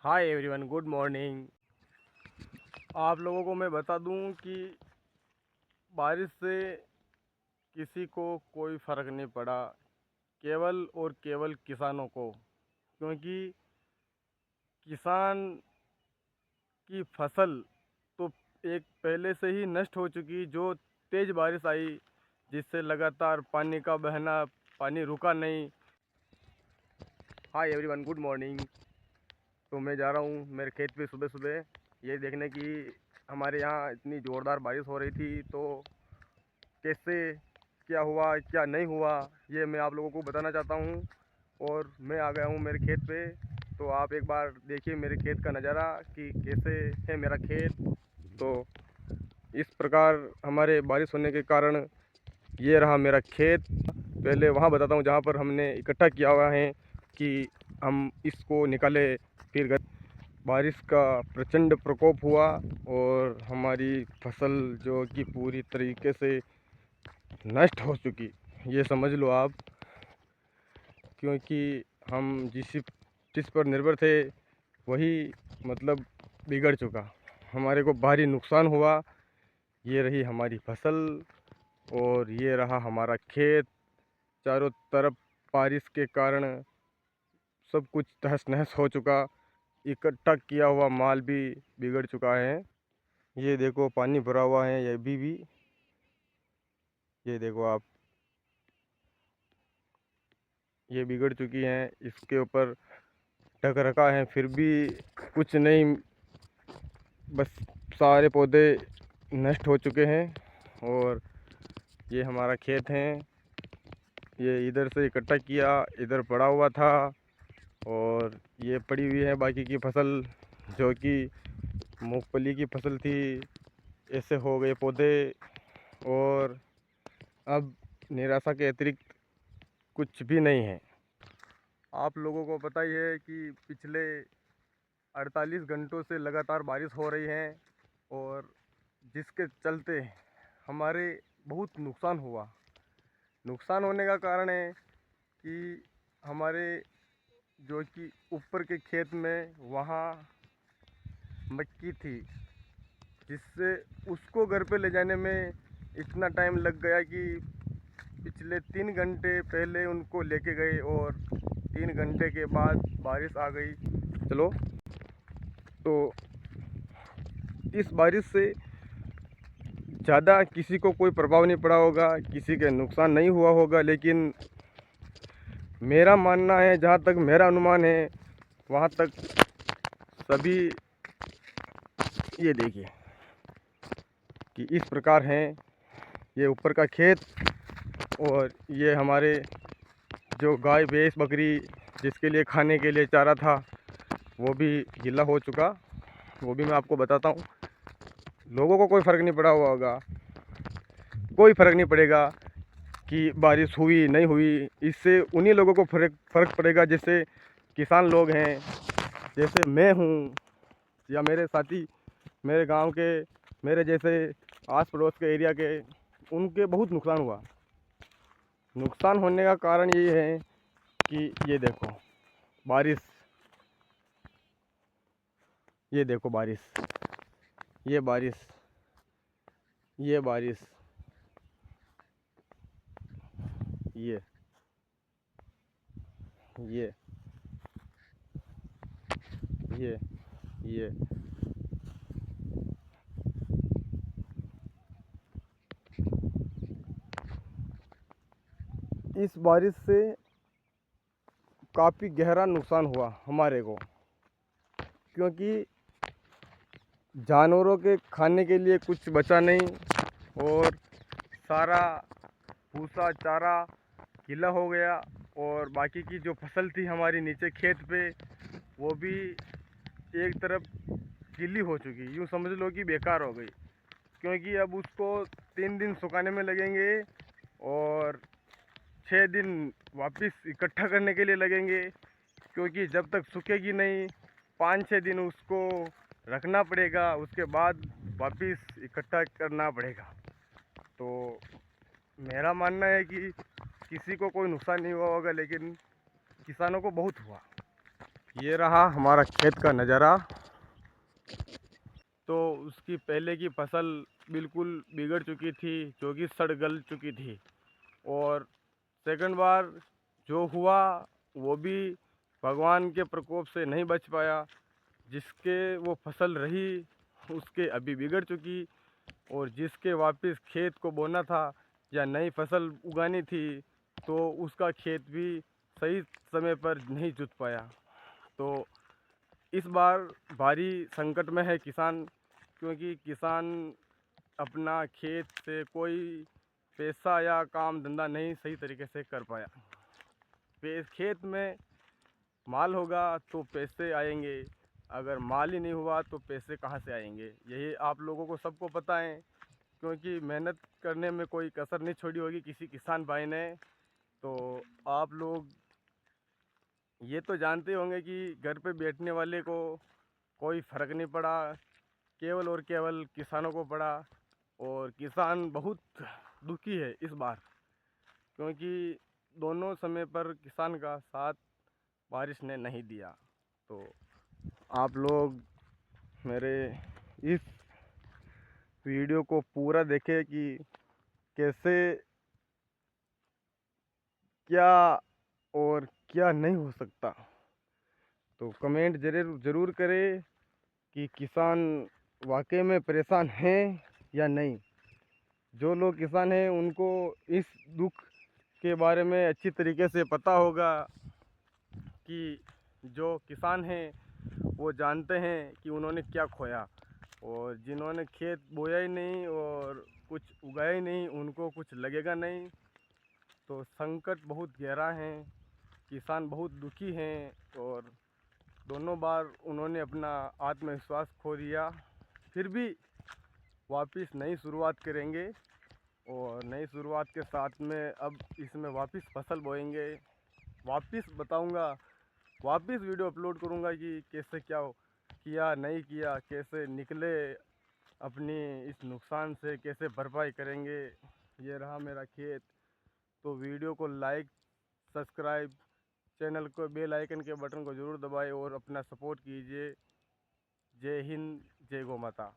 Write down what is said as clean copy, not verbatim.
Hi everyone, good morning. आप लोगों को मैं बता दूं कि बारिश से किसी को कोई फ़र्क नहीं पड़ा, केवल और केवल किसानों को। क्योंकि किसान की फसल तो एक पहले से ही नष्ट हो चुकी, जो तेज़ बारिश आई जिससे लगातार पानी का बहना, पानी रुका नहीं। Hi everyone, good morning. तो मैं जा रहा हूँ मेरे खेत पे सुबह सुबह ये देखने की हमारे यहाँ इतनी ज़ोरदार बारिश हो रही थी, तो कैसे क्या हुआ क्या नहीं हुआ ये मैं आप लोगों को बताना चाहता हूँ। और मैं आ गया हूँ मेरे खेत पे, तो आप एक बार देखिए मेरे खेत का नज़ारा कि कैसे है मेरा खेत। तो इस प्रकार हमारे बारिश होने के कारण ये रहा मेरा खेत। पहले वहाँ बताता हूँ जहाँ पर हमने इकट्ठा किया हुआ है कि हम इसको निकाले। फिर बारिश का प्रचंड प्रकोप हुआ और हमारी फसल जो कि पूरी तरीके से नष्ट हो चुकी, ये समझ लो आप। क्योंकि हम जिस पर निर्भर थे वही मतलब बिगड़ चुका, हमारे को भारी नुकसान हुआ। ये रही हमारी फसल और ये रहा हमारा खेत। चारों तरफ बारिश के कारण सब कुछ तहस नहस हो चुका, इकट्ठा किया हुआ माल भी बिगड़ चुका है। ये देखो पानी भरा हुआ है, ये भी ये देखो आप, ये बिगड़ चुकी हैं। इसके ऊपर ढक रखा है फिर भी कुछ नहीं, बस सारे पौधे नष्ट हो चुके हैं। और ये हमारा खेत है, ये इधर से इकट्ठा किया, इधर पड़ा हुआ था और ये पड़ी हुई है बाकी की फसल, जो कि मूंगफली की फसल थी। ऐसे हो गए पौधे और अब निराशा के अतिरिक्त कुछ भी नहीं है। आप लोगों को पता ही है कि पिछले 48 घंटों से लगातार बारिश हो रही है और जिसके चलते हमारे बहुत नुकसान हुआ। नुकसान होने का कारण है कि हमारे जो कि ऊपर के खेत में वहाँ मक्की थी, जिससे उसको घर पे ले जाने में इतना टाइम लग गया कि पिछले 3 घंटे पहले उनको लेके गए और 3 घंटे के बाद बारिश आ गई। चलो, तो इस बारिश से ज़्यादा किसी को कोई प्रभाव नहीं पड़ा होगा, किसी के नुकसान नहीं हुआ होगा, लेकिन मेरा मानना है, जहाँ तक मेरा अनुमान है वहाँ तक सभी, ये देखिए कि इस प्रकार हैं। ये ऊपर का खेत और ये हमारे जो गाय भैंस बकरी जिसके लिए खाने के लिए चारा था वो भी गीला हो चुका, वो भी मैं आपको बताता हूँ। लोगों को कोई फ़र्क नहीं पड़ा हुआ होगा, कोई फ़र्क नहीं पड़ेगा कि बारिश हुई नहीं हुई। इससे उन्हीं लोगों को फ़र्क पड़ेगा जैसे किसान लोग हैं, जैसे मैं हूँ, या मेरे साथी, मेरे गांव के, मेरे जैसे आस पड़ोस के एरिया के, उनके बहुत नुकसान हुआ। नुकसान होने का कारण ये है कि ये देखो बारिश, ये देखो बारिश, ये बारिश, ये बारिश, ये ये ये ये इस बारिश से काफ़ी गहरा नुकसान हुआ हमारे को। क्योंकि जानवरों के खाने के लिए कुछ बचा नहीं और सारा भूसा चारा गीला हो गया और बाकी की जो फसल थी हमारी नीचे खेत पे वो भी एक तरफ गीली हो चुकी, यूँ समझ लो कि बेकार हो गई। क्योंकि अब उसको 3 दिन सुखाने में लगेंगे और 6 दिन वापस इकट्ठा करने के लिए लगेंगे। क्योंकि जब तक सूखेगी नहीं 5-6 दिन उसको रखना पड़ेगा, उसके बाद वापस इकट्ठा करना पड़ेगा। तो मेरा मानना है कि किसी को कोई नुकसान नहीं हुआ होगा, लेकिन किसानों को बहुत हुआ। ये रहा हमारा खेत का नज़ारा। तो उसकी पहले की फसल बिल्कुल बिगड़ चुकी थी, जो कि सड़ गल चुकी थी। और सेकंड बार जो हुआ वो भी भगवान के प्रकोप से नहीं बच पाया। जिसके वो फसल रही उसके अभी बिगड़ चुकी, और जिसके वापस खेत को बोना था या नई फसल उगानी थी तो उसका खेत भी सही समय पर नहीं जुत पाया। तो इस बार भारी संकट में है किसान, क्योंकि किसान अपना खेत से कोई पैसा या काम धंधा नहीं सही तरीके से कर पाया। खेत में माल होगा तो पैसे आएंगे, अगर माल ही नहीं हुआ तो पैसे कहाँ से आएंगे, यही आप लोगों को सबको पता है। क्योंकि मेहनत करने में कोई कसर नहीं छोड़ी होगी किसी किसान भाई ने। तो आप लोग ये तो जानते होंगे कि घर पे बैठने वाले को कोई फ़र्क नहीं पड़ा, केवल और केवल किसानों को पड़ा। और किसान बहुत दुखी है इस बार, क्योंकि दोनों समय पर किसान का साथ बारिश ने नहीं दिया। तो आप लोग मेरे इस वीडियो को पूरा देखें कि कैसे क्या और क्या नहीं हो सकता। तो कमेंट ज़रूर करें कि किसान वाकई में परेशान हैं या नहीं। जो लोग किसान हैं उनको इस दुख के बारे में अच्छी तरीके से पता होगा कि जो किसान हैं वो जानते हैं कि उन्होंने क्या खोया, और जिन्होंने खेत बोया ही नहीं और कुछ उगाया ही नहीं उनको कुछ लगेगा नहीं। तो संकट बहुत गहरा है, किसान बहुत दुखी हैं। और दोनों बार उन्होंने अपना आत्मविश्वास खो दिया, फिर भी वापस नई शुरुआत करेंगे। और नई शुरुआत के साथ में अब इसमें वापस फसल बोएंगे। वापस बताऊंगा, वापस वीडियो अपलोड करूंगा कि कैसे क्या किया नहीं किया, कैसे निकले अपनी इस नुकसान से, कैसे भरपाई करेंगे। ये रहा मेरा खेत। तो वीडियो को लाइक, सब्सक्राइब, चैनल को बेल आइकन के बटन को ज़रूर दबाएं और अपना सपोर्ट कीजिए। जय हिंद, जय गौ माता।